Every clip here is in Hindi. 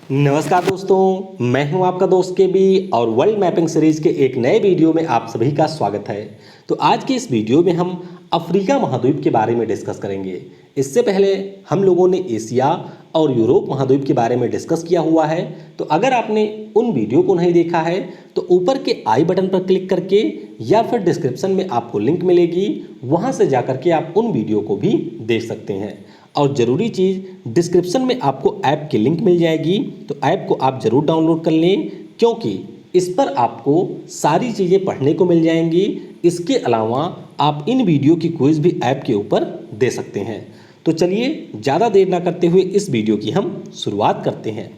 नमस्कार दोस्तों, मैं हूं आपका दोस्त के बी और वर्ल्ड मैपिंग सीरीज के एक नए वीडियो में आप सभी का स्वागत है। तो आज के इस वीडियो में हम अफ्रीका महाद्वीप के बारे में डिस्कस करेंगे। इससे पहले हम लोगों ने एशिया और यूरोप महाद्वीप के बारे में डिस्कस किया हुआ है। तो अगर आपने उन वीडियो को नहीं देखा है तो ऊपर के आई बटन पर क्लिक करके या फिर डिस्क्रिप्शन में आपको लिंक मिलेगी, वहां से जाकर के आप उन वीडियो को भी देख सकते हैं। और ज़रूरी चीज़, डिस्क्रिप्शन में आपको ऐप की लिंक मिल जाएगी, तो ऐप को आप ज़रूर डाउनलोड कर लें, क्योंकि इस पर आपको सारी चीज़ें पढ़ने को मिल जाएंगी। इसके अलावा आप इन वीडियो की क्विज भी ऐप के ऊपर दे सकते हैं। तो चलिए ज़्यादा देर ना करते हुए इस वीडियो की हम शुरुआत करते हैं।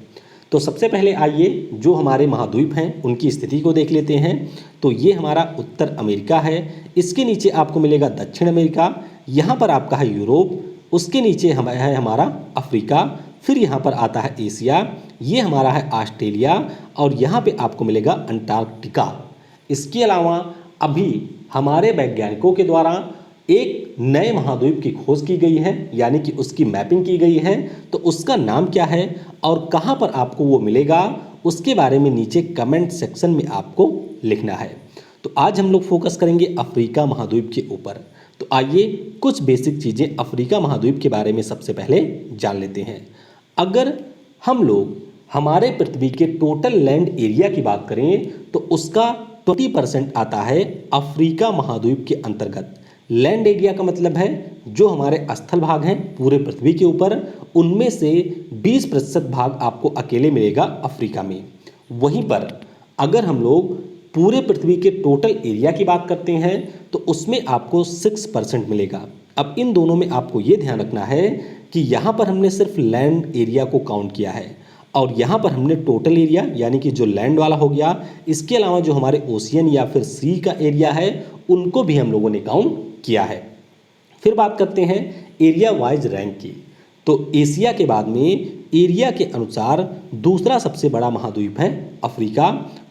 तो सबसे पहले आइए जो हमारे महाद्वीप हैं उनकी स्थिति को देख लेते हैं। तो ये हमारा उत्तर अमेरिका है, इसके नीचे आपको मिलेगा दक्षिण अमेरिका, यहाँ पर आपका है यूरोप, उसके नीचे है हमारा अफ्रीका, फिर यहाँ पर आता है एशिया, ये हमारा है ऑस्ट्रेलिया और यहाँ पे आपको मिलेगा अंटार्कटिका। इसके अलावा अभी हमारे वैज्ञानिकों के द्वारा एक नए महाद्वीप की खोज की गई है, यानी कि उसकी मैपिंग की गई है। तो उसका नाम क्या है और कहाँ पर आपको वो मिलेगा, उसके बारे में नीचे कमेंट सेक्शन में आपको लिखना है। तो आज हम लोग फोकस करेंगे अफ्रीका महाद्वीप के ऊपर। तो आइए कुछ बेसिक चीज़ें अफ्रीका महाद्वीप के बारे में सबसे पहले जान लेते हैं। अगर हम लोग हमारे पृथ्वी के टोटल लैंड एरिया की बात करें तो उसका 20% आता है अफ्रीका महाद्वीप के अंतर्गत। लैंड एरिया का मतलब है जो हमारे स्थल भाग हैं पूरे पृथ्वी के ऊपर, उनमें से 20% भाग आपको अकेले मिलेगा अफ्रीका में। वहीं पर अगर हम लोग पूरे पृथ्वी के टोटल एरिया की बात करते हैं तो उसमें आपको 6% मिलेगा। अब इन दोनों में आपको ये ध्यान रखना है कि यहाँ पर हमने सिर्फ लैंड एरिया को काउंट किया है और यहाँ पर हमने टोटल एरिया यानी कि जो लैंड वाला हो गया, इसके अलावा जो हमारे ओशियन या फिर सी का एरिया है उनको भी हम लोगों ने काउंट किया है। फिर बात करते हैं एरिया वाइज रैंक की। तो एशिया के बाद में एरिया के अनुसार दूसरा सबसे बड़ा महाद्वीप है अफ्रीका,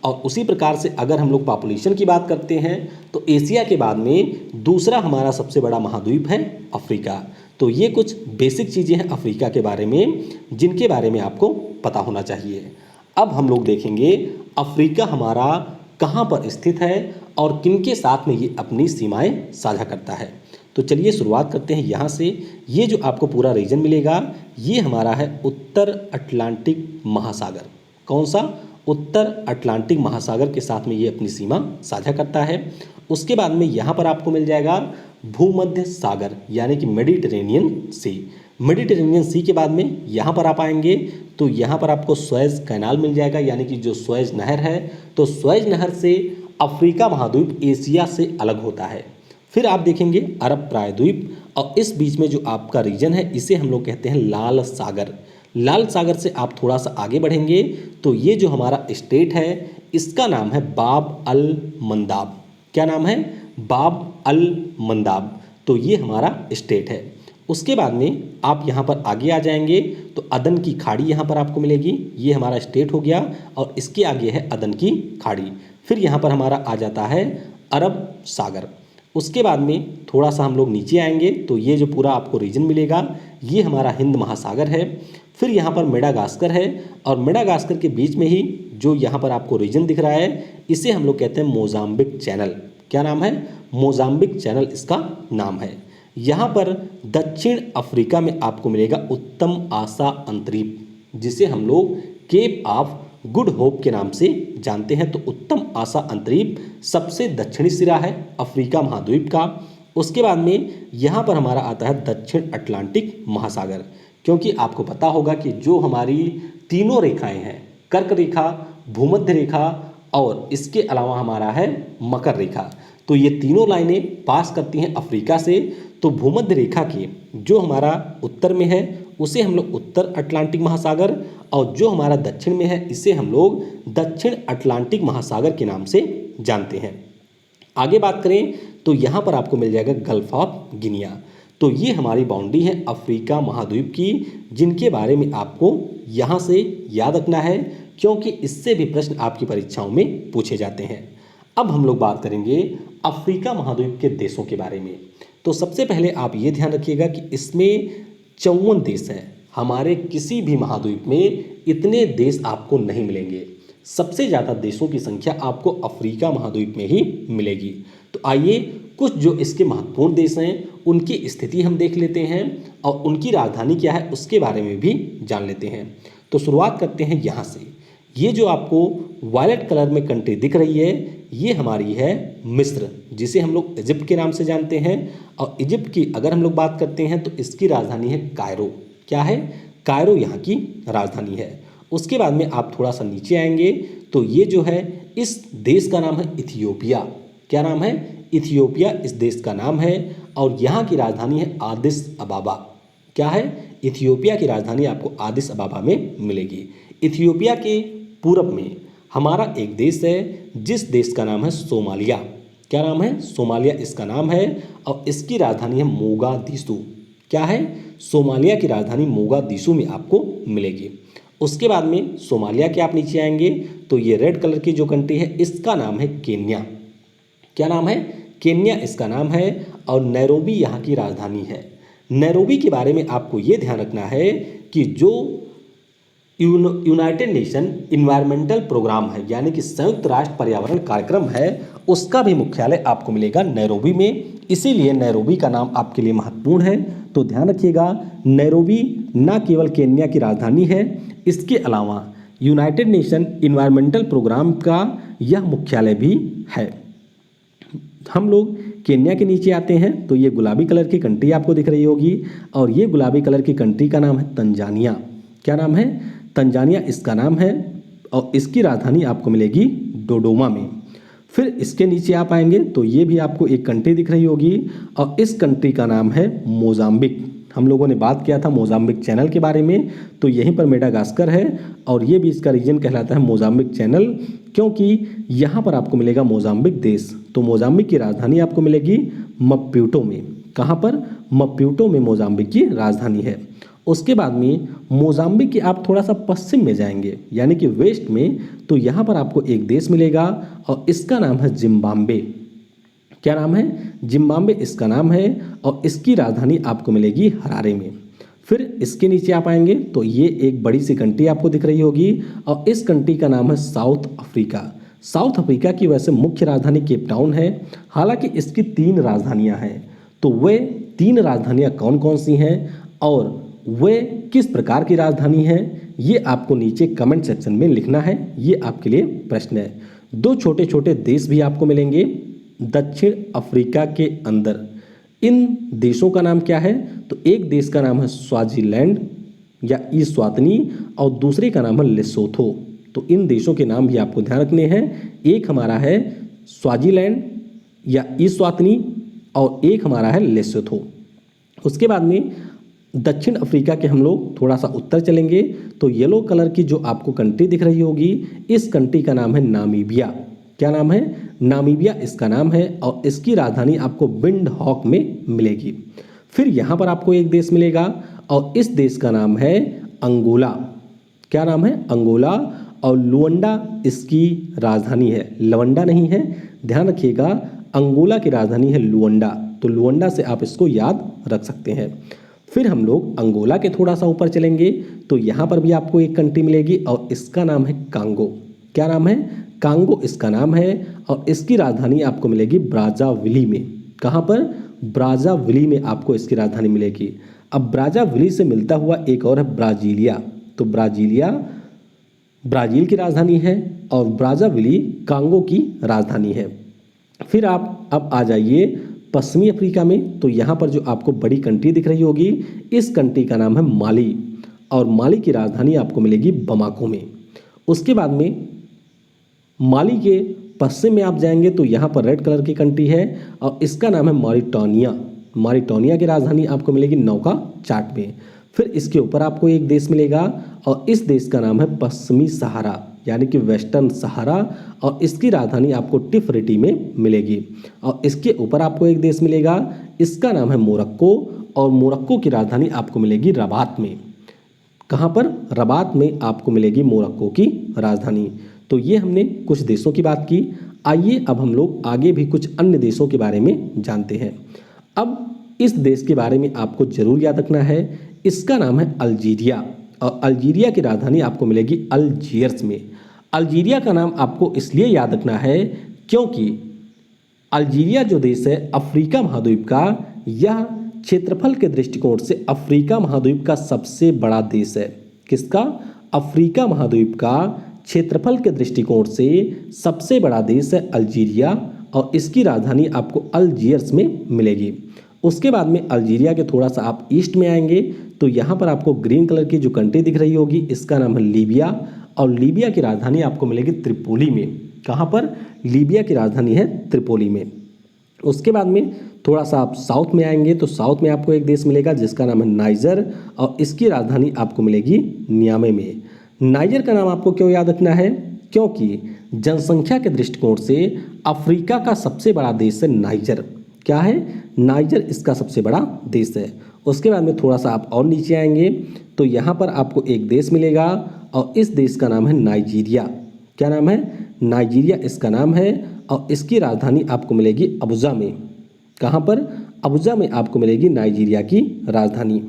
और उसी प्रकार से अगर हम लोग पॉपुलेशन की बात करते हैं तो एशिया के बाद में दूसरा हमारा सबसे बड़ा महाद्वीप है अफ्रीका। तो ये कुछ बेसिक चीज़ें हैं अफ्रीका के बारे में जिनके बारे में आपको पता होना चाहिए। अब हम लोग देखेंगे अफ्रीका हमारा कहाँ पर स्थित है और किनके साथ में ये अपनी सीमाएं साझा करता है। तो चलिए शुरुआत करते हैं यहाँ से। ये जो आपको पूरा रीजन मिलेगा ये हमारा है उत्तर अटलांटिक महासागर। कौन सा? उत्तर अटलांटिक महासागर के साथ में ये अपनी सीमा साझा करता है। उसके बाद में यहाँ पर आपको मिल जाएगा भूमध्य सागर यानी कि मेडिटेरेनियन सी। मेडिटेरेनियन सी के बाद में यहाँ पर आप आएंगे तो यहाँ पर आपको सुएज कैनाल मिल जाएगा, यानी कि जो सुएज नहर है। तो सुएज नहर से अफ्रीका महाद्वीप एशिया से अलग होता है। फिर आप देखेंगे अरब प्रायद्वीप, और इस बीच में जो आपका रीजन है इसे हम लोग कहते हैं लाल सागर। लाल सागर से आप थोड़ा सा आगे बढ़ेंगे तो ये जो हमारा स्टेट है इसका नाम है बाब अल मंदाब। क्या नाम है? बाब अल मंदाब। तो ये हमारा स्टेट है। उसके बाद में आप यहाँ पर आगे आ जाएंगे तो अदन की खाड़ी यहाँ पर आपको मिलेगी। ये हमारा स्टेट हो गया और इसके आगे है अदन की खाड़ी। फिर यहाँ पर हमारा आ जाता है अरब सागर। उसके बाद में थोड़ा सा हम लोग नीचे आएंगे तो ये जो पूरा आपको रीजन मिलेगा ये हमारा हिंद महासागर है। फिर यहाँ पर मेडागास्कर है और मेडागास्कर के बीच में ही जो यहाँ पर आपको रीजन दिख रहा है इसे हम लोग कहते हैं मोजाम्बिक चैनल। क्या नाम है? मोजाम्बिक चैनल इसका नाम है। यहाँ पर दक्षिण अफ्रीका में आपको मिलेगा उत्तम आशा अंतरीप, जिसे हम लोग केप ऑफ गुड होप के नाम से जानते हैं। तो उत्तम आशा अंतरीप सबसे दक्षिणी सिरा है अफ्रीका महाद्वीप का। उसके बाद में यहाँ पर हमारा आता है दक्षिण अटलांटिक महासागर, क्योंकि आपको पता होगा कि जो हमारी तीनों रेखाएं हैं, कर्क रेखा, भूमध्य रेखा और इसके अलावा हमारा है मकर रेखा, तो ये तीनों लाइनें पास करती हैं अफ्रीका से। तो भूमध्य रेखा के जो हमारा उत्तर में है उसे हम लोग उत्तर अटलांटिक महासागर, और जो हमारा दक्षिण में है इसे हम लोग दक्षिण अटलांटिक महासागर के नाम से जानते हैं। आगे बात करें तो यहाँ पर आपको मिल जाएगा गल्फ ऑफ गिनिया। तो ये हमारी बाउंड्री है अफ्रीका महाद्वीप की, जिनके बारे में आपको यहाँ से याद रखना है, क्योंकि इससे भी प्रश्न आपकी परीक्षाओं में पूछे जाते हैं। अब हम लोग बात करेंगे अफ्रीका महाद्वीप के देशों के बारे में। तो सबसे पहले आप ये ध्यान रखिएगा कि इसमें 54 देश हैं। हमारे किसी भी महाद्वीप में इतने देश आपको नहीं मिलेंगे। सबसे ज़्यादा देशों की संख्या आपको अफ्रीका महाद्वीप में ही मिलेगी। तो आइए कुछ जो इसके महत्वपूर्ण देश हैं उनकी स्थिति हम देख लेते हैं और उनकी राजधानी क्या है उसके बारे में भी जान लेते हैं। तो शुरुआत करते हैं यहाँ से। ये जो आपको वायलेट कलर में कंट्री दिख रही है ये हमारी है मिस्र, जिसे हम लोग इजिप्ट के नाम से जानते हैं। और इजिप्ट की अगर हम लोग बात करते हैं तो इसकी राजधानी है कायरो। क्या है? कायरो यहाँ की राजधानी है। उसके बाद में आप थोड़ा सा नीचे आएंगे तो ये जो है इस देश का नाम है इथियोपिया। क्या नाम है? इथियोपिया इस देश का नाम है और यहाँ की राजधानी है आदिस अबाबा। क्या है? इथियोपिया की राजधानी आपको आदिस अबाबा में मिलेगी। इथियोपिया के पूरब में हमारा एक देश है जिस देश का नाम है सोमालिया। क्या नाम है? सोमालिया इसका नाम है और इसकी राजधानी है मोगादिशु। क्या है? सोमालिया की राजधानी मोगादिशु में आपको मिलेगी। उसके बाद में सोमालिया के आप नीचे आएंगे तो ये रेड कलर की जो कंट्री है इसका नाम है केन्या। क्या नाम है? केन्या इसका नाम है और नैरोबी यहाँ की राजधानी है। नैरोबी के बारे में आपको ये ध्यान रखना है कि जो यूनाइटेड नेशन इन्वायरमेंटल प्रोग्राम है यानी कि संयुक्त राष्ट्र पर्यावरण कार्यक्रम है उसका भी मुख्यालय आपको मिलेगा नैरोबी में। इसीलिए नैरोबी का नाम आपके लिए महत्वपूर्ण है। तो ध्यान रखिएगा नैरोबी न केवल केन्या की राजधानी है, इसके अलावा यूनाइटेड नेशन इन्वायरमेंटल प्रोग्राम का यह मुख्यालय भी है। हम लोग केन्या के नीचे आते हैं तो ये गुलाबी कलर की कंट्री आपको दिख रही होगी और ये गुलाबी कलर की कंट्री का नाम है तंजानिया। क्या नाम है? तंजानिया इसका नाम है और इसकी राजधानी आपको मिलेगी डोडोमा में। फिर इसके नीचे आप आएंगे तो ये भी आपको एक कंट्री दिख रही होगी और इस कंट्री का नाम है मोजाम्बिक। हम लोगों ने बात किया था मोजाम्बिक चैनल के बारे में, तो यहीं पर मेडागास्कर है और ये भी इसका रीजन कहलाता है मोजाम्बिक चैनल, क्योंकि यहाँ पर आपको मिलेगा मोजाम्बिक देश। तो मोजाम्बिक की राजधानी आपको मिलेगी मप्यूटो में। कहाँ पर? मप्यूटो में मोजाम्बिक की राजधानी है। उसके बाद में मोजाम्बिक के आप थोड़ा सा पश्चिम में जाएंगे यानी कि वेस्ट में, तो यहाँ पर आपको एक देश मिलेगा और इसका नाम है जिम्बाब्वे। क्या नाम है? जिम्बाब्वे इसका नाम है और इसकी राजधानी आपको मिलेगी हरारे में। फिर इसके नीचे आप आएंगे तो ये एक बड़ी सी कंट्री आपको दिख रही होगी और इस कंट्री का नाम है साउथ अफ्रीका। साउथ अफ्रीका की वैसे मुख्य राजधानी केप टाउन है, हालांकि इसकी 3 राजधानियां हैं। तो वे 3 राजधानियां कौन कौन सी हैं और वे किस प्रकार की राजधानी है ये आपको नीचे कमेंट सेक्शन में लिखना है। ये आपके लिए प्रश्न है। 2 छोटे छोटे देश भी आपको मिलेंगे दक्षिण अफ्रीका के अंदर। इन देशों का नाम क्या है? तो एक देश का नाम है स्वाजीलैंड या ईस्वातनी और दूसरे का नाम है लेसोथो। तो इन देशों के नाम भी आपको ध्यान रखने हैं। एक हमारा है स्वाजीलैंड या ईस्वातनी और एक हमारा है लेसोथो। उसके बाद में दक्षिण अफ्रीका के हम लोग थोड़ा सा उत्तर चलेंगे तो येलो कलर की जो आपको कंट्री दिख रही होगी इस कंट्री का नाम है नामीबिया। क्या नाम है? नामीबिया इसका नाम है और इसकी राजधानी आपको विंड हॉक में मिलेगी। फिर यहाँ पर आपको एक देश मिलेगा और इस देश का नाम है अंगोला। क्या नाम है? अंगोला और लुवंडा इसकी राजधानी है, लवंडा नहीं है, ध्यान रखिएगा। अंगोला की राजधानी है लुवंडा, तो लुवंडा से आप इसको याद रख सकते हैं। फिर हम लोग अंगोला के थोड़ा सा ऊपर चलेंगे तो यहाँ पर भी आपको एक कंट्री मिलेगी और इसका नाम है कांगो। क्या नाम है? कांगो इसका नाम है और इसकी राजधानी आपको मिलेगी ब्राज़ाविली में। कहाँ पर? ब्राज़ाविली में आपको इसकी राजधानी मिलेगी। अब ब्राज़ाविली से मिलता हुआ एक और है ब्राजीलिया। तो ब्राजीलिया ब्राज़ील की राजधानी है और ब्राज़ाविली कांगो की राजधानी है। फिर आप अब आ जाइए पश्चिमी अफ्रीका में, तो यहाँ पर जो आपको बड़ी कंट्री दिख रही होगी इस कंट्री का नाम है माली और माली की राजधानी आपको मिलेगी बमाको में। उसके बाद में माली के पश्चिम में आप जाएंगे तो यहाँ पर रेड कलर की कंट्री है और इसका नाम है मॉरिटानिया। मॉरिटानिया की राजधानी आपको मिलेगी नौका चाट में। फिर इसके ऊपर आपको एक देश मिलेगा और इस देश का नाम है पश्चिमी सहारा यानी कि वेस्टर्न सहारा और इसकी राजधानी आपको टिफरिटी में मिलेगी। और इसके ऊपर आपको एक देश मिलेगा, इसका नाम है मोरक्को और मोरक्को की राजधानी आपको मिलेगी रबात में। कहाँ पर? रबात में आपको मिलेगी मोरक्को की राजधानी। तो ये हमने कुछ देशों की बात की। आइए अब हम लोग आगे भी कुछ अन्य देशों के बारे में जानते हैं। अब इस देश के बारे में आपको जरूर याद रखना है, इसका नाम है अल्जीरिया, और अल्जीरिया की राजधानी आपको मिलेगी अल्जीयर्स में। अल्जीरिया का नाम आपको इसलिए याद रखना है क्योंकि अल्जीरिया जो देश है अफ्रीका महाद्वीप का, यह क्षेत्रफल के दृष्टिकोण से अफ्रीका महाद्वीप का सबसे बड़ा देश है। किसका? अफ्रीका महाद्वीप का क्षेत्रफल के दृष्टिकोण से सबसे बड़ा देश है अल्जीरिया, और इसकी राजधानी आपको अल्जीयर्स में मिलेगी। उसके बाद में अल्जीरिया के थोड़ा सा आप ईस्ट में आएंगे तो यहाँ पर आपको ग्रीन कलर की जो कंट्री दिख रही होगी, इसका नाम है लीबिया, और लीबिया की राजधानी आपको मिलेगी त्रिपोली में। कहाँ पर? लीबिया की राजधानी है त्रिपोली में। उसके बाद में थोड़ा सा आप साउथ में आएंगे तो साउथ में आपको एक देश मिलेगा जिसका नाम है नाइजर, और इसकी राजधानी आपको मिलेगी नियामे में। नाइजर का नाम आपको क्यों याद रखना है? क्योंकि जनसंख्या के दृष्टिकोण से अफ्रीका का सबसे बड़ा देश है नाइजर। क्या है? नाइजर इसका सबसे बड़ा देश है। उसके बाद में थोड़ा सा आप और नीचे आएंगे तो यहाँ पर आपको एक देश मिलेगा, और इस देश का नाम है नाइजीरिया। क्या नाम है? नाइजीरिया इसका नाम है, और इसकी राजधानी आपको मिलेगी अबुजा में। कहाँ पर? अबुजा में आपको मिलेगी नाइजीरिया की राजधानी।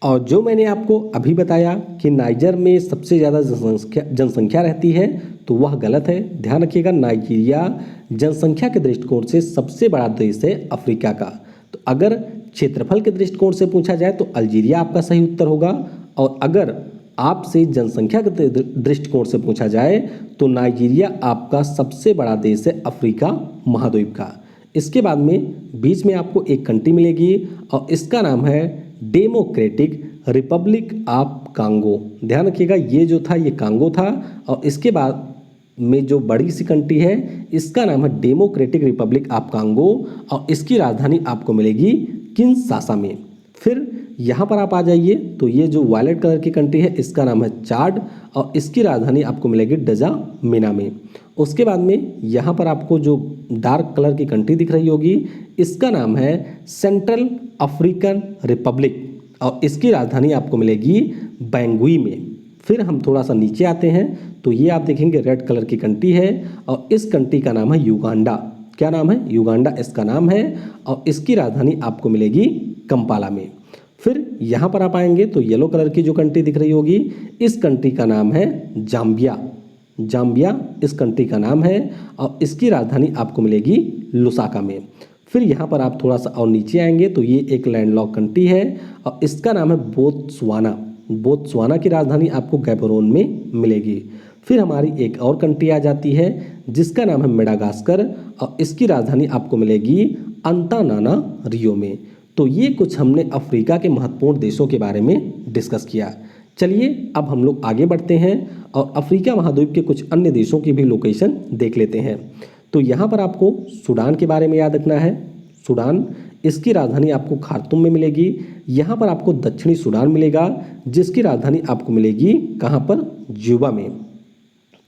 और जो मैंने आपको अभी बताया कि नाइजर में सबसे ज़्यादा जनसंख्या रहती है, तो वह गलत है। ध्यान रखिएगा, नाइजीरिया जनसंख्या के दृष्टिकोण से सबसे बड़ा देश है अफ्रीका का। तो अगर क्षेत्रफल के दृष्टिकोण से पूछा जाए तो अल्जीरिया आपका सही उत्तर होगा, और अगर आपसे जनसंख्या के दृष्टिकोण से पूछा जाए तो नाइजीरिया आपका सबसे बड़ा देश है अफ्रीका महाद्वीप का। इसके बाद में बीच में आपको एक कंट्री मिलेगी, और इसका नाम है डेमोक्रेटिक रिपब्लिक ऑफ कांगो। ध्यान रखिएगा, ये जो था ये कांगो था, और इसके बाद में जो बड़ी सी कंट्री है इसका नाम है डेमोक्रेटिक रिपब्लिक ऑफ कांगो, और इसकी राजधानी आपको मिलेगी किनशासा में। फिर यहाँ पर आप आ जाइए तो ये जो वायलेट कलर की कंट्री है इसका नाम है चाड, और इसकी राजधानी आपको मिलेगी डजामिना में। उसके बाद में यहाँ पर आपको जो डार्क कलर की कंट्री दिख रही होगी इसका नाम है सेंट्रल अफ्रीकन रिपब्लिक, और इसकी राजधानी आपको मिलेगी बैंगुई में। फिर हम थोड़ा सा नीचे आते हैं तो ये आप देखेंगे रेड कलर की कंट्री है, और इस कंट्री का नाम है युगांडा। क्या नाम है? युगांडा इसका नाम है, और इसकी राजधानी आपको मिलेगी कंपाला में। फिर यहाँ पर आप आएंगे तो येलो कलर की जो कंट्री दिख रही होगी इस कंट्री का नाम है जाम्बिया। जाम्बिया इस कंट्री का नाम है, और इसकी राजधानी आपको मिलेगी लुसाका में। फिर यहाँ पर आप थोड़ा सा और नीचे आएंगे तो ये एक लैंडलॉक कंट्री है, और इसका नाम है बोत्सवाना। बोत्सवाना की राजधानी आपको गैबोरोन में मिलेगी। फिर हमारी एक और कंट्री आ जाती है जिसका नाम है मेडागास्कर, और इसकी राजधानी आपको मिलेगी अंतानानारियो में। तो ये कुछ हमने अफ्रीका के महत्वपूर्ण देशों के बारे में डिस्कस किया। चलिए अब हम लोग आगे बढ़ते हैं और अफ्रीका महाद्वीप के कुछ अन्य देशों की भी लोकेशन देख लेते हैं। तो यहाँ पर आपको सूडान के बारे में याद रखना है। सूडान, इसकी राजधानी आपको खार्तूम में मिलेगी। यहाँ पर आपको दक्षिणी सूडान मिलेगा जिसकी राजधानी आपको मिलेगी कहाँ पर? ज्यूबा में।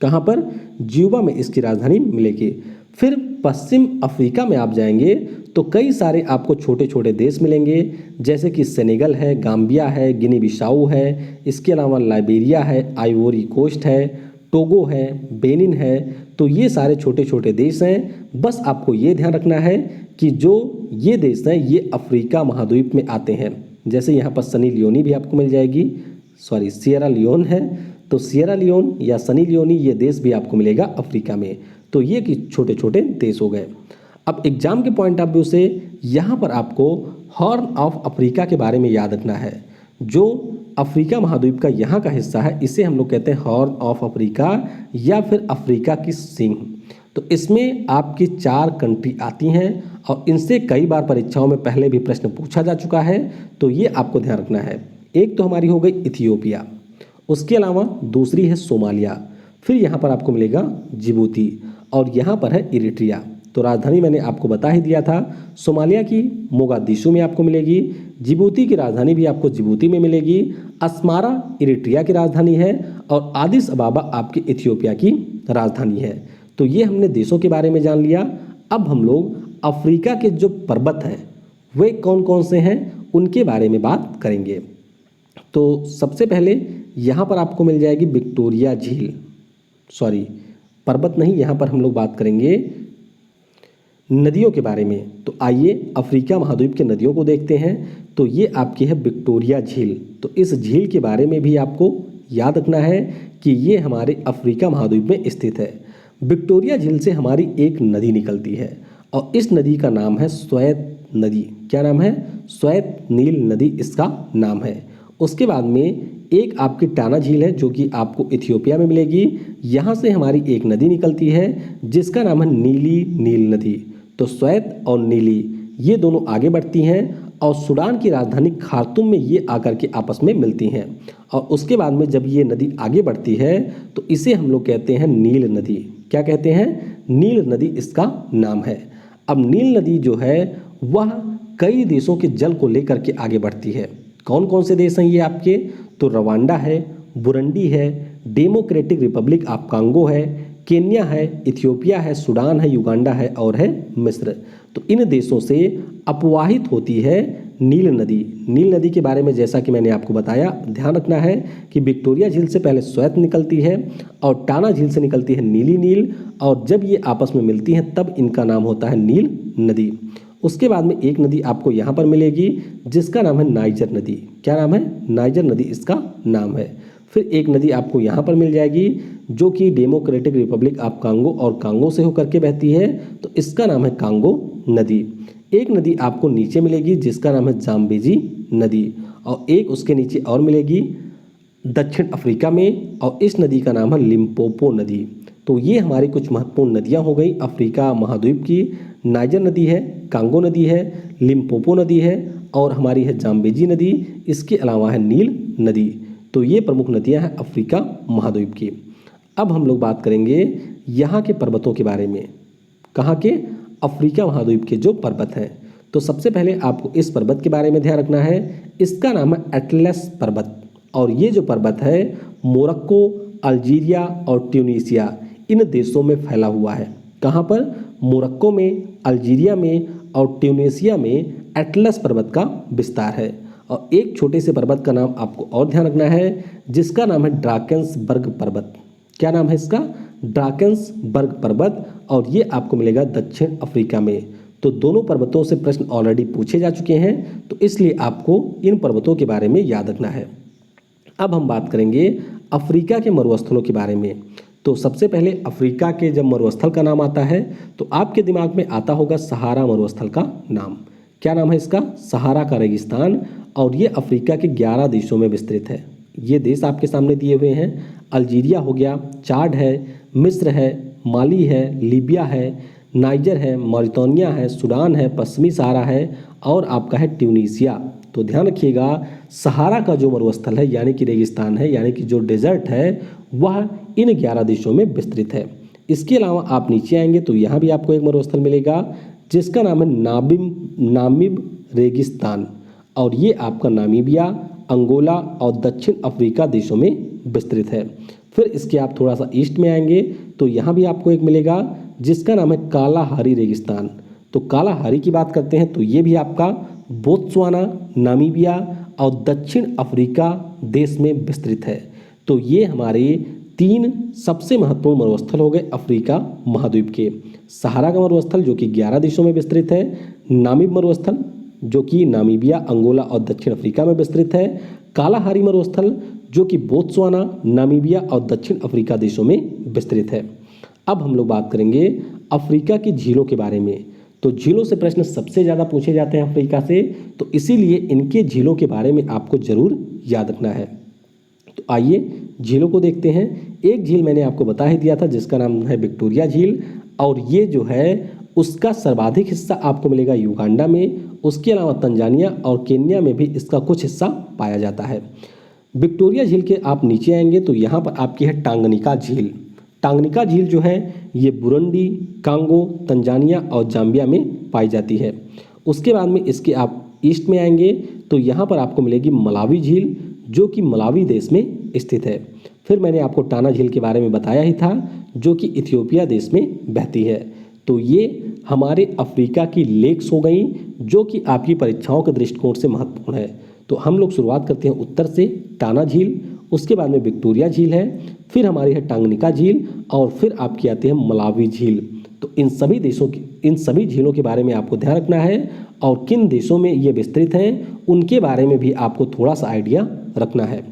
कहाँ पर? ज्यूबा में इसकी राजधानी मिलेगी। फिर पश्चिम अफ्रीका में आप जाएंगे तो कई सारे आपको छोटे छोटे देश मिलेंगे, जैसे कि सेनेगल है, गाम्बिया है, गिनी बिसाऊ है, इसके अलावा लाइबेरिया है, आइवोरी कोस्ट है, टोगो है, बेनिन है। तो ये सारे छोटे छोटे देश हैं। बस आपको ये ध्यान रखना है कि जो ये देश हैं ये अफ्रीका महाद्वीप में आते हैं। जैसे यहाँ पर सनी लियोनी भी आपको मिल जाएगी, सिएरा लियोन है, तो सिएरा लियोन या सनी लियोनी ये देश भी आपको मिलेगा अफ्रीका में। तो ये कि छोटे छोटे देश हो गए। अब एग्जाम के पॉइंट ऑफ व्यू से यहाँ पर आपको हॉर्न ऑफ अफ्रीका के बारे में याद रखना है। जो अफ्रीका महाद्वीप का यहाँ का हिस्सा है इसे हम लोग कहते हैं हॉर्न ऑफ अफ्रीका या फिर अफ्रीका की सींग। तो इसमें आपकी 4 कंट्री आती हैं और इनसे कई बार परीक्षाओं में पहले भी प्रश्न पूछा जा चुका है, तो ये आपको ध्यान रखना है। एक तो हमारी हो गई इथियोपिया, उसके अलावा दूसरी है सोमालिया, फिर यहाँ पर आपको मिलेगा जिबूती, और यहाँ पर है इरिट्रिया। तो राजधानी मैंने आपको बता ही दिया था, सोमालिया की मोगादिशु में आपको मिलेगी, जिबूती की राजधानी भी आपको जिबूती में मिलेगी, अस्मारा इरिट्रिया की राजधानी है, और आदिस अबाबा आपकी इथियोपिया की राजधानी है। तो ये हमने देशों के बारे में जान लिया। अब हम लोग अफ्रीका के जो पर्वत हैं वे कौन कौन से हैं उनके बारे में बात करेंगे। तो सबसे पहले यहाँ पर आपको मिल जाएगी विक्टोरिया झील, पर्वत नहीं, यहाँ पर हम लोग बात करेंगे नदियों के बारे में। तो आइए अफ्रीका महाद्वीप के नदियों को देखते हैं। तो ये आपकी है विक्टोरिया झील। तो इस झील के बारे में भी आपको याद रखना है कि ये हमारे अफ्रीका महाद्वीप में स्थित है। विक्टोरिया झील से हमारी एक नदी निकलती है और इस नदी का नाम है श्वेत नदी। क्या नाम है? श्वेत नील नदी इसका नाम है। उसके बाद में एक आपकी टाना झील है जो कि आपको इथियोपिया में मिलेगी। यहाँ से हमारी एक नदी निकलती है जिसका नाम है नीली नील नदी। तो श्वेत और नीली ये दोनों आगे बढ़ती हैं और सूडान की राजधानी खार्तूम में ये आकर के आपस में मिलती हैं। और उसके बाद में जब ये नदी आगे बढ़ती है तो इसे हम लोग कहते हैं नील नदी। क्या कहते हैं? नील नदी इसका नाम है। अब नील नदी जो है वह कई देशों के जल को लेकर के आगे बढ़ती है। कौन कौन से देश हैं ये आपके? तो रवांडा है, बुरुंडी है, डेमोक्रेटिक रिपब्लिक ऑफ कांगो है, केन्या है, इथियोपिया है, सूडान है, युगांडा है और है मिस्र। तो इन देशों से अपवाहित होती है नील नदी। नील नदी के बारे में जैसा कि मैंने आपको बताया, ध्यान रखना है कि विक्टोरिया झील से पहले श्वेत निकलती है और टाना झील से निकलती है नीली नील, और जब ये आपस में मिलती हैं तब इनका नाम होता है नील नदी। उसके बाद में एक नदी आपको यहाँ पर मिलेगी जिसका नाम है नाइजर नदी। क्या नाम है? नाइजर नदी इसका नाम है। फिर एक नदी आपको यहाँ पर मिल जाएगी जो कि डेमोक्रेटिक रिपब्लिक ऑफ कांगो और कांगो से होकर के बहती है, तो इसका नाम है कांगो नदी। एक नदी आपको नीचे मिलेगी जिसका नाम है जाम्बेजी नदी, और एक उसके नीचे और मिलेगी दक्षिण अफ्रीका में, और इस नदी का नाम है लिम्पोपो नदी। तो ये हमारी कुछ महत्वपूर्ण नदियाँ हो गई अफ्रीका महाद्वीप की। नाइजर नदी है, कांगो नदी है, लिम्पोपो नदी है और हमारी है जाम्बेजी नदी। इसके अलावा है नील नदी। तो ये प्रमुख नदियां हैं अफ्रीका महाद्वीप की। अब हम लोग बात करेंगे यहाँ के पर्वतों के बारे में। कहाँ के? अफ्रीका महाद्वीप के जो पर्वत हैं। तो सबसे पहले आपको इस पर्वत के बारे में ध्यान रखना है। इसका नाम है एटलस पर्वत, और ये जो पर्वत है मोरक्को, अल्जीरिया और ट्यूनीसिया इन देशों में फैला हुआ है। कहाँ पर? मोरक्को में, अल्जीरिया में और ट्यूनीसिया में एटलस पर्वत का विस्तार है। और एक छोटे से पर्वत का नाम आपको और ध्यान रखना है जिसका नाम है ड्राकेंसबर्ग पर्वत। क्या नाम है इसका? ड्राकेंसबर्ग पर्वत, और ये आपको मिलेगा दक्षिण अफ्रीका में। तो दोनों पर्वतों से प्रश्न ऑलरेडी पूछे जा चुके हैं, तो इसलिए आपको इन पर्वतों के बारे में याद रखना है। अब हम बात करेंगे अफ्रीका के मरुस्थलों के बारे में। तो सबसे पहले अफ्रीका के जब मरुस्थल का नाम आता है तो आपके दिमाग में आता होगा सहारा मरुस्थल का नाम। क्या नाम है इसका? सहारा का रेगिस्तान, और ये अफ्रीका के 11 देशों में विस्तृत है। ये देश आपके सामने दिए हुए हैं। अल्जीरिया हो गया, चाड है, मिस्र है, माली है, लीबिया है, नाइजर है, मॉरिटानिया है, सूडान है, पश्चिमी सहारा है और आपका है ट्यूनीसिया। तो ध्यान रखिएगा सहारा का जो मरुस्थल है यानी कि रेगिस्तान है, यानी कि जो डेजर्ट है, वह इन 11 देशों में विस्तृत है। इसके अलावा आप नीचे आएंगे तो यहाँ भी आपको एक मरुस्थल मिलेगा जिसका नाम है नामिब रेगिस्तान, और ये आपका नामीबिया, अंगोला और दक्षिण अफ्रीका देशों में विस्तृत है। फिर इसके आप थोड़ा सा ईस्ट में आएंगे तो यहाँ भी आपको एक मिलेगा जिसका नाम है कालाहारी रेगिस्तान। तो कालाहारी की बात करते हैं तो ये भी आपका बोत्सवाना, नामीबिया और दक्षिण अफ्रीका देश में विस्तृत है। तो ये हमारे 3 सबसे महत्वपूर्ण मरुस्थल हो गए अफ्रीका महाद्वीप के। सहारा का मरुस्थल जो कि 11 देशों में विस्तृत है, नामीब मरुस्थल जो कि नामीबिया, अंगोला और दक्षिण अफ्रीका में विस्तृत है, कालाहारी मरुस्थल जो कि बोत्सवाना, नामीबिया और दक्षिण अफ्रीका देशों में विस्तृत है। अब हम लोग बात करेंगे अफ्रीका की झीलों के बारे में। तो झीलों से प्रश्न सबसे ज़्यादा पूछे जाते हैं अफ्रीका से, तो इसीलिए इनके झीलों के बारे में आपको ज़रूर याद रखना है। तो आइए झीलों को देखते हैं। एक झील मैंने आपको बता ही दिया था जिसका नाम है विक्टोरिया झील, और ये जो है उसका सर्वाधिक हिस्सा आपको मिलेगा युगांडा में। उसके अलावा तंजानिया और केन्या में भी इसका कुछ हिस्सा पाया जाता है। विक्टोरिया झील के आप नीचे आएंगे तो यहाँ पर आपकी है टांगनिका झील। टांगनिका झील जो है ये बुरुंडी, कांगो, तंजानिया और जाम्बिया में पाई जाती है। उसके बाद में इसके आप ईस्ट में आएंगे तो यहाँ पर आपको मिलेगी मलावी झील जो कि मलावी देश में स्थित है। फिर मैंने आपको टाना झील के बारे में बताया ही था जो कि इथियोपिया देश में बहती है। तो ये हमारे अफ्रीका की लेक्स हो गई जो कि आपकी परीक्षाओं के दृष्टिकोण से महत्वपूर्ण है। तो हम लोग शुरुआत करते हैं उत्तर से, टाना झील, उसके बाद में विक्टोरिया झील है, फिर हमारी है टांगनिका झील और फिर आपकी आती है मलावी झील। तो इन सभी झीलों के बारे में आपको ध्यान रखना है और किन देशों में ये विस्तृत हैं उनके बारे में भी आपको थोड़ा सा आइडिया रखना है।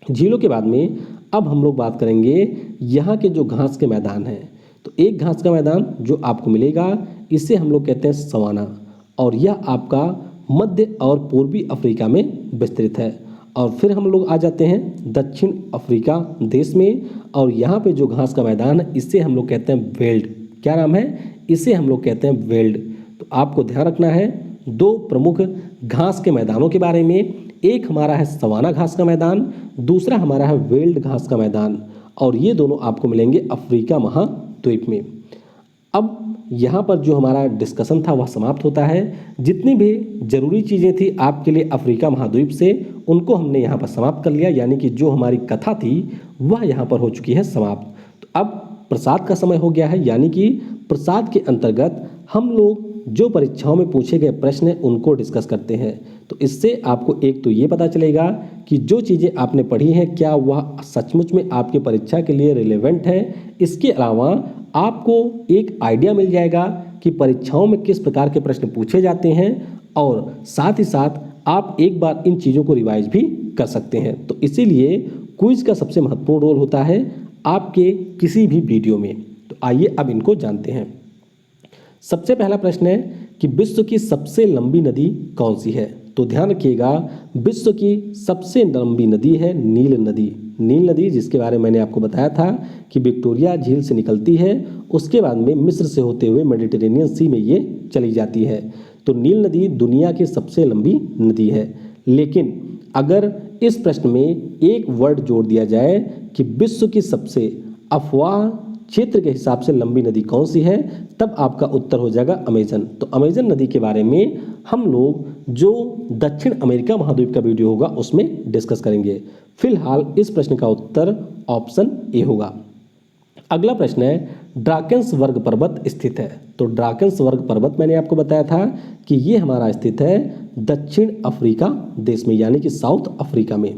झीलों के बाद में अब हम लोग बात करेंगे यहाँ के जो घास के मैदान हैं। तो एक घास का मैदान जो आपको मिलेगा इसे हम लोग कहते हैं सवाना, और यह आपका मध्य और पूर्वी अफ्रीका में विस्तृत है। और फिर हम लोग आ जाते हैं दक्षिण अफ्रीका देश में, और यहाँ पे जो घास का मैदान है इसे हम लोग कहते हैं वेल्ड। क्या नाम है? इसे हम लोग कहते हैं वेल्ड। तो आपको ध्यान रखना है दो प्रमुख घास के मैदानों के बारे में। एक हमारा है सवाना घास का मैदान, दूसरा हमारा है वेल्ड घास का मैदान, और ये दोनों आपको मिलेंगे अफ्रीका महाद्वीप में। अब यहाँ पर जो हमारा डिस्कशन था वह समाप्त होता है। जितनी भी जरूरी चीज़ें थी आपके लिए अफ्रीका महाद्वीप से, उनको हमने यहाँ पर समाप्त कर लिया, यानी कि जो हमारी कथा थी वह यहाँ पर हो चुकी है समाप्त। तो अब प्रसाद का समय हो गया है, यानी कि प्रसाद के अंतर्गत हम लोग जो परीक्षाओं में पूछे गए प्रश्न हैं उनको डिस्कस करते हैं। तो इससे आपको एक तो ये पता चलेगा कि जो चीज़ें आपने पढ़ी हैं क्या वह सचमुच में आपकी परीक्षा के लिए रिलेवेंट है। इसके अलावा आपको एक आइडिया मिल जाएगा कि परीक्षाओं में किस प्रकार के प्रश्न पूछे जाते हैं, और साथ ही साथ आप एक बार इन चीज़ों को रिवाइज भी कर सकते हैं। तो इसीलिए क्विज का सबसे महत्वपूर्ण रोल होता है आपके किसी भी वीडियो में। तो आइए अब इनको जानते हैं। सबसे पहला प्रश्न है कि विश्व की सबसे लंबी नदी कौन सी है? तो ध्यान रखिएगा, विश्व की सबसे लंबी नदी है नील नदी। नील नदी जिसके बारे में मैंने आपको बताया था कि विक्टोरिया झील से निकलती है, उसके बाद में मिस्र से होते हुए मेडिटेरेनियन सी में ये चली जाती है। तो नील नदी दुनिया की सबसे लंबी नदी है। लेकिन अगर इस प्रश्न में एक वर्ड जोड़ दिया जाए कि विश्व की सबसे अफवाह क्षेत्र के हिसाब से लंबी नदी कौन सी है, तब आपका उत्तर हो जाएगा अमेजन। तो अमेजन नदी के बारे में हम लोग जो दक्षिण अमेरिका महाद्वीप का वीडियो होगा उसमें डिस्कस करेंगे। फिलहाल इस प्रश्न का उत्तर ऑप्शन ए होगा। अगला प्रश्न है ड्राकेंस वर्ग पर्वत स्थित है। तो ड्राकेंस वर्ग पर्वत मैंने आपको बताया था कि ये हमारा स्थित है दक्षिण अफ्रीका देश में, यानी कि साउथ अफ्रीका में।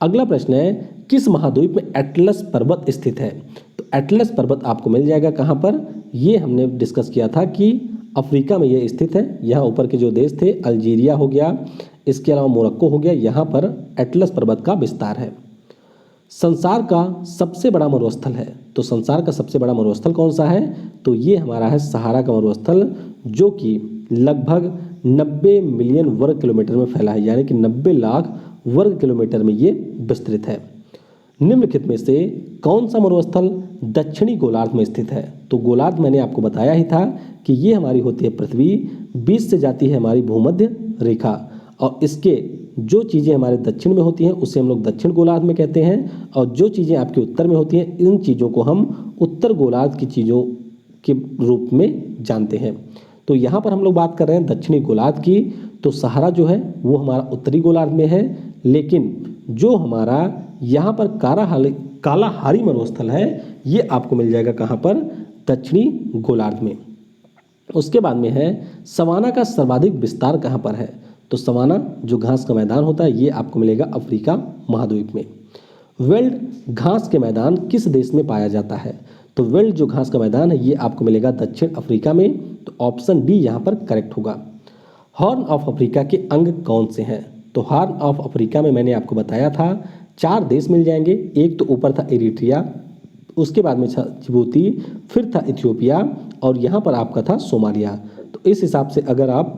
अगला प्रश्न है किस महाद्वीप में एटलस पर्वत स्थित है? तो एटलस पर्वत आपको मिल जाएगा कहाँ पर? ये हमने डिस्कस किया था कि अफ्रीका में ये स्थित है। यहाँ ऊपर के जो देश थे अल्जीरिया हो गया, इसके अलावा मोरक्को हो गया, यहाँ पर एटलस पर्वत का विस्तार है। संसार का सबसे बड़ा मरुस्थल है। तो संसार का सबसे बड़ा मरुस्थल कौन सा है? तो ये हमारा है सहारा का मरुस्थल, जो कि लगभग 90 मिलियन वर्ग किलोमीटर में फैला है, यानी कि 90 लाख वर्ग किलोमीटर में ये विस्तृत है। निम्नलिखित में से कौन सा मरुस्थल दक्षिणी गोलार्ध में स्थित है? तो गोलार्ध मैंने आपको बताया ही था कि ये हमारी होती है पृथ्वी, बीच से जाती है हमारी भूमध्य रेखा, और इसके जो चीज़ें हमारे दक्षिण में होती हैं उसे हम लोग दक्षिण गोलार्ध में कहते हैं, और जो चीज़ें आपके उत्तर में होती हैं इन चीज़ों को हम उत्तर गोलार्ध की चीज़ों के रूप में जानते हैं। तो यहाँ पर हम लोग बात कर रहे हैं दक्षिणी गोलार्ध की। तो सहारा जो है वो हमारा उत्तरी गोलार्ध में है, लेकिन जो हमारा यहाँ पर कालाहारी मरुस्थल है ये आपको मिल जाएगा कहाँ पर? दक्षिणी गोलार्ध में। उसके बाद में है सवाना का सर्वाधिक विस्तार कहाँ पर है? तो सवाना जो घास का मैदान होता है ये आपको मिलेगा अफ्रीका महाद्वीप में। वेल्ड घास के मैदान किस देश में पाया जाता है? तो वेल्ड जो घास का मैदान है ये आपको मिलेगा दक्षिण अफ्रीका में। तो ऑप्शन डी यहाँ पर करेक्ट होगा। हॉर्न ऑफ अफ्रीका के अंग कौन से हैं? तो हॉर्न ऑफ अफ्रीका में मैंने आपको बताया था 4 देश मिल जाएंगे। एक तो ऊपर था इरिट्रिया, उसके बाद में था जिबूती, फिर था इथियोपिया, और यहाँ पर आपका था सोमालिया। तो इस हिसाब से अगर आप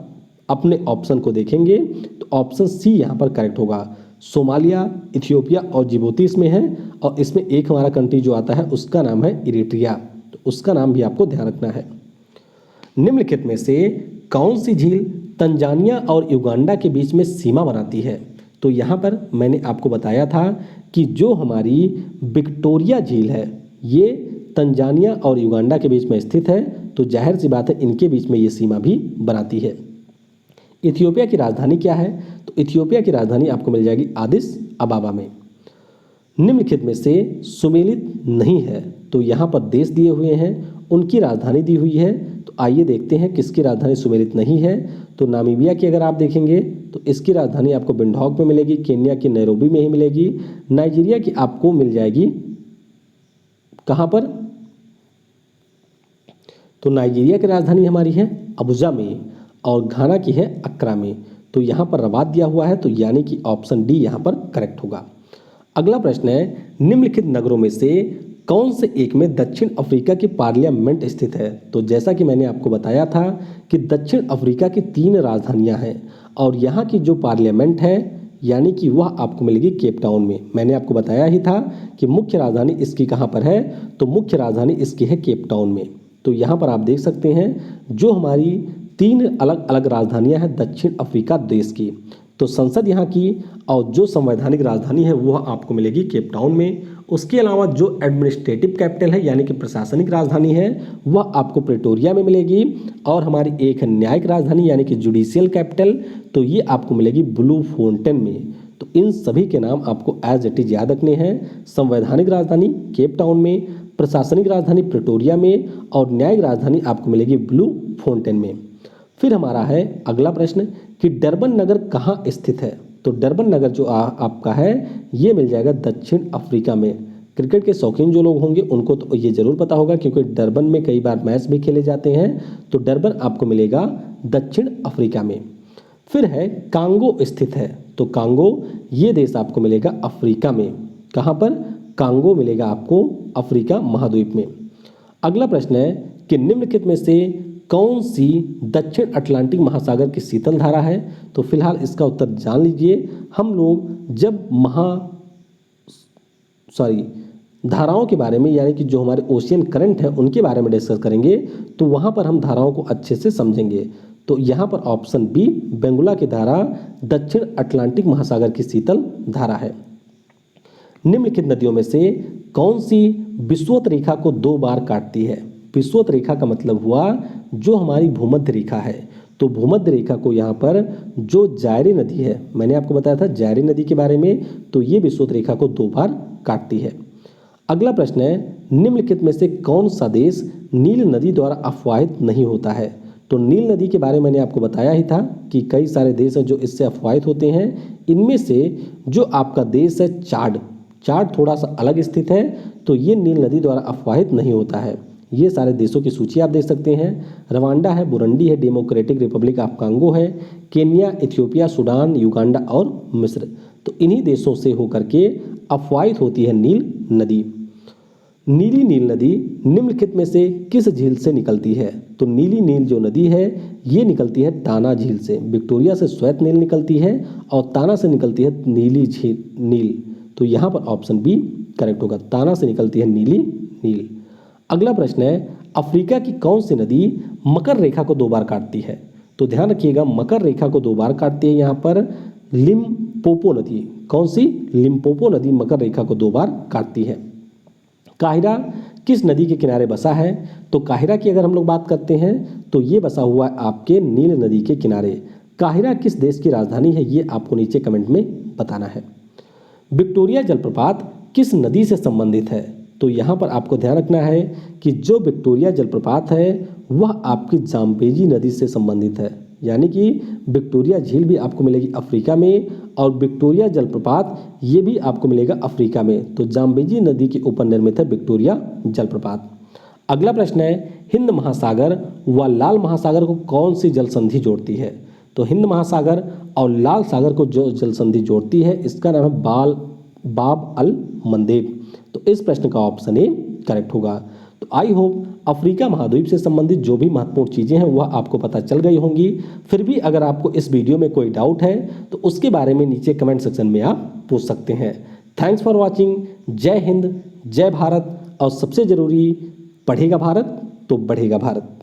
अपने ऑप्शन को देखेंगे तो ऑप्शन सी यहाँ पर करेक्ट होगा। सोमालिया, इथियोपिया और जिबूती इसमें है, और इसमें एक हमारा कंट्री जो आता है उसका नाम है इरिट्रिया। तो उसका नाम भी आपको ध्यान रखना है। निम्नलिखित में से कौन सी झील तंजानिया और युगांडा के बीच में सीमा बनाती है? तो यहाँ पर मैंने आपको बताया था कि जो हमारी विक्टोरिया झील है ये तंजानिया और युगांडा के बीच में स्थित है, तो जाहिर सी बात है इनके बीच में ये सीमा भी बनाती है। इथियोपिया की राजधानी क्या है? तो इथियोपिया की राजधानी आपको मिल जाएगी आदिस अबाबा में। निम्नलिखित में से सुमेलित नहीं है। तो यहाँ पर देश दिए हुए हैं, उनकी राजधानी दी हुई है। तो आइए देखते हैं किसकी राजधानी सुमेलित नहीं है। तो नामीबिया की अगर आप देखेंगे तो इसकी राजधानी आपको विंडहोक में मिलेगी, केन्या की नैरोबी में ही मिलेगी, नाइजीरिया की आपको मिल जाएगी कहाँ पर? तो नाइजीरिया की राजधानी हमारी है अबुजा में और घाना की है अक्रा में। तो यहाँ पर रबात दिया हुआ है, तो यानी कि ऑप्शन डी यहाँ पर करेक्ट होगा। अगला प्रश्न है, निम्नलिखित नगरों में से कौन से एक में दक्षिण अफ्रीका की पार्लियामेंट स्थित है। तो जैसा कि मैंने आपको बताया था कि दक्षिण अफ्रीका की 3 राजधानियां हैं और यहाँ की जो पार्लियामेंट है यानी कि वह आपको मिलेगी केप टाउन में। मैंने आपको बताया ही था कि मुख्य राजधानी इसकी कहाँ पर है, तो मुख्य राजधानी इसकी है केप टाउन में। तो यहाँ पर आप देख सकते हैं जो हमारी 3 अलग अलग राजधानियां हैं दक्षिण अफ्रीका देश की। तो संसद यहाँ की और जो संवैधानिक राजधानी है वह आपको मिलेगी केप टाउन में। उसके अलावा जो एडमिनिस्ट्रेटिव कैपिटल है यानी कि प्रशासनिक राजधानी है वह आपको प्रेटोरिया में मिलेगी। और हमारी एक है न्यायिक राजधानी यानी कि जुडिशियल कैपिटल, तो ये आपको मिलेगी ब्लू फोंटेन में। तो इन सभी के नाम आपको एज इट इज याद रखने हैं। संवैधानिक राजधानी केप टाउन में, प्रशासनिक राजधानी प्रेटोरिया में और न्यायिक राजधानी आपको मिलेगी ब्लू फोंटेन में। फिर हमारा है अगला प्रश्न कि डरबन नगर कहाँ स्थित है। तो डरबन नगर जो आपका है ये मिल जाएगा दक्षिण अफ्रीका में। क्रिकेट के शौकीन जो लोग होंगे उनको तो ये जरूर पता होगा क्योंकि डरबन में कई बार मैच भी खेले जाते हैं। तो डरबन आपको मिलेगा दक्षिण अफ्रीका में। फिर है कांगो स्थित है। तो कांगो ये देश आपको मिलेगा अफ्रीका में। कहाँ पर? कांगो मिलेगा आपको अफ्रीका महाद्वीप में। अगला प्रश्न है कि निम्नलिखित में से कौन सी दक्षिण अटलांटिक महासागर की शीतल धारा है। तो फिलहाल इसका उत्तर जान लीजिए। हम लोग जब धाराओं के बारे में यानी कि जो हमारे ओशियन करंट है उनके बारे में डिस्कस करेंगे तो वहाँ पर हम धाराओं को अच्छे से समझेंगे। तो यहाँ पर ऑप्शन बी बेंगुला की धारा दक्षिण अटलांटिक महासागर की शीतल धारा है। निम्नलिखित नदियों में से कौन सी विषुवत रेखा को 2 बार काटती है। विषुवत रेखा का मतलब हुआ जो हमारी भूमध्य रेखा है। तो भूमध्य रेखा को यहाँ पर जो जायरी नदी है, मैंने आपको बताया था जायरी नदी के बारे में, तो ये विषुवत रेखा को 2 बार काटती है। अगला प्रश्न है निम्नलिखित में से कौन सा देश नील नदी द्वारा अफवाहित नहीं होता है। तो नील नदी के बारे में मैंने आपको बताया ही था कि कई सारे देश हैं जो इससे अफवाहित होते हैं। इनमें से जो आपका देश है चाड थोड़ा सा अलग स्थित है, तो ये नील नदी द्वारा अफवाहित नहीं होता है। ये सारे देशों की सूची आप देख सकते हैं। रवांडा है, बुरुंडी है, डेमोक्रेटिक रिपब्लिक ऑफ कांगो है, केन्या, इथियोपिया, सूडान, युगांडा और मिस्र। तो इन्हीं देशों से होकर के अफवाहित होती है नील नदी। नीली नील नदी निम्नलिखित में से किस झील से निकलती है। तो नीली नील जो नदी है ये निकलती है टाना झील से। विक्टोरिया से श्वेत नील निकलती है और ताना से निकलती है नीली झील नील। तो यहाँ पर ऑप्शन बी करेक्ट होगा, ताना से निकलती है नीली नील। अगला प्रश्न है अफ्रीका की कौन सी नदी मकर रेखा को 2 बार काटती है। तो ध्यान रखिएगा मकर रेखा को 2 बार काटती है यहाँ पर लिम्पोपो नदी। कौन सी? लिम्पोपो नदी मकर रेखा को 2 बार काटती है। काहिरा किस नदी के किनारे बसा है। तो काहिरा की अगर हम लोग बात करते हैं तो ये बसा हुआ है आपके नील नदी के किनारे। काहिरा किस देश की राजधानी है ये आपको नीचे कमेंट में बताना है। विक्टोरिया जलप्रपात किस नदी से संबंधित है। तो यहाँ पर आपको ध्यान रखना है कि जो विक्टोरिया जलप्रपात है वह आपकी जाम्बेजी नदी से संबंधित है। यानी कि विक्टोरिया झील भी आपको मिलेगी अफ्रीका में और विक्टोरिया जलप्रपात ये भी आपको मिलेगा अफ्रीका में। तो जाम्बेजी नदी के ऊपर निर्मित है विक्टोरिया जलप्रपात। अगला प्रश्न है हिंद महासागर व लाल महासागर को कौन सी जल संधि जोड़ती है। तो हिंद महासागर और लाल सागर को जो जल संधि जोड़ती है इसका नाम है बाब अल मंदेब। तो इस प्रश्न का ऑप्शन ए करेक्ट होगा। तो आई होप अफ्रीका महाद्वीप से संबंधित जो भी महत्वपूर्ण चीज़ें हैं वह आपको पता चल गई होंगी। फिर भी अगर आपको इस वीडियो में कोई डाउट है तो उसके बारे में नीचे कमेंट सेक्शन में आप पूछ सकते हैं। Thanks for watching. जय हिंद, जय भारत और सबसे ज़रूरी पढ़ेगा भारत तो बढ़ेगा भारत।